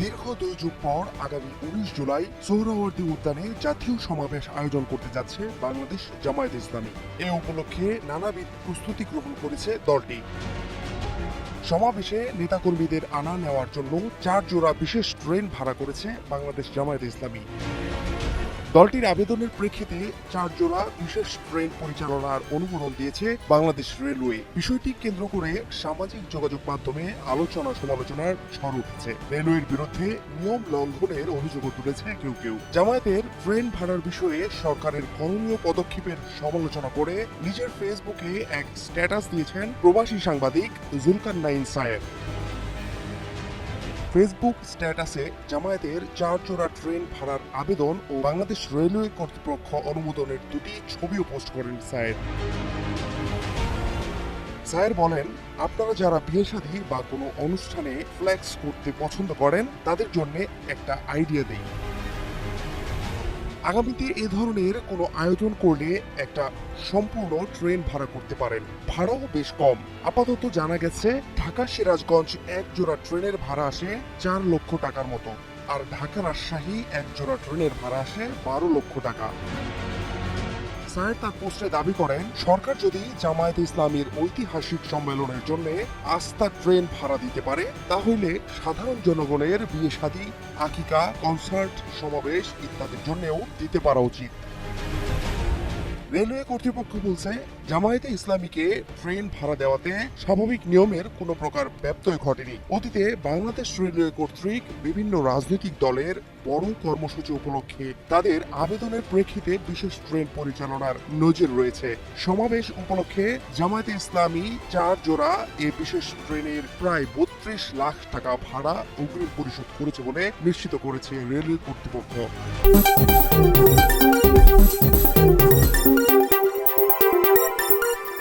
দীর্ঘ 2 যুগ পর আগামী 19 জুলাই সোহরাওয়ার্দী উদ্যানে জাতীয় সমাবেশ আয়োজন করতে যাচ্ছে বাংলাদেশ জামায়াতে ইসলামী। এ উপলক্ষে নানাবিধ প্রস্তুতি গ্রহণ করেছে দলটি। সমাবেশে নেতাকর্মীদের আনা নেওয়ার জন্য 4 জোড়া বিশেষ ট্রেন ভাড়া করেছে বাংলাদেশ জামায়াতে ইসলামী। দলটির আবেদনের প্রেক্ষিতে 4 জোড়া বিশেষ ট্রেন পরিচালনার অনুমোদন দিয়েছে বাংলাদেশ রেলওয়ে। বিষয়টি কেন্দ্র করে সামাজিক যোগাযোগ মাধ্যমে আলোচনা সমালোচনার ঝড় উঠছে। রেলওয়ের বিরুদ্ধে নিয়ম লঙ্ঘনের অভিযোগও তুলেছে কেউ কেউ। জামায়াতের ট্রেন ভাড়ার বিষয়ে সরকারের করণীয় পদক্ষেপের সমালোচনা করে নিজের ফেসবুকে এক স্ট্যাটাস দিয়েছেন প্রবাসী সাংবাদিক জুলকারনাইন সায়েদ। ফেসবুক স্ট্যাটাসে জামায়াতের 4 জোড়া ট্রেন ভাড়ার আবেদন ও বাংলাদেশ রেলওয়ে কর্তৃপক্ষ অনুমোদনের দুটি ছবিও পোস্ট করেন সায়েদ। সায়ের বলেন, আপনারা যারা বিয়ে শাদী বা কোনো অনুষ্ঠানে ফ্লেক্স করতে পছন্দ করেন তাদের জন্য একটা আইডিয়া দেই। আগামীতে এ ধরনের কোনো আয়োজন করলে একটা সম্পূর্ণ ট্রেন ভাড়া করতে পারেন। ভাড়াও বেশ কম। আপাতত জানা গেছে ঢাকা সিরাজগঞ্জ 1 জোড়া ট্রেনের ভাড়া আসে 4 লক্ষ টাকার মতো, আর ঢাকা রাজশাহী 1 জোড়া ট্রেনের ভাড়া আসে 12 লক্ষ টাকা। সায়েদ তার পোস্টে দাবি করেন, সরকার যদি জামায়াতে ইসলামীর ঐতিহাসিক সম্মেলনের জন্য আস্থা ট্রেন ভাড়া দিতে পারে তাহলে সাধারণ জনগণের বিয়ে শাদী, আকিকা, কনসার্ট, সমাবেশ ইত্যাদির জন্যও দিতে পারা উচিত। রেলওয়ে কর্তৃপক্ষ বলছে, জামায়াতে ইসলামীকে ট্রেন ভাড়া দেওয়াতে স্বাভাবিক নিয়মের কোনো প্রকার ব্যত্যয় ঘটেনি। অতীতে বাংলাদেশ রেলওয়ে কর্তৃক বিভিন্ন রাজনৈতিক দলের বড় কর্মসূচি উপলক্ষে তাদের আবেদনের প্রেক্ষিতে বিশেষ ট্রেন পরিচালনার নজির রয়েছে। সমাবেশ উপলক্ষে জামায়াতে ইসলামী 4 জোড়া এ বিশেষ ট্রেনের প্রায় 32 লাখ টাকা ভাড়া অগ্রিম পরিশোধ করেছে বলে নিশ্চিত করেছে রেলওয়ে কর্তৃপক্ষ।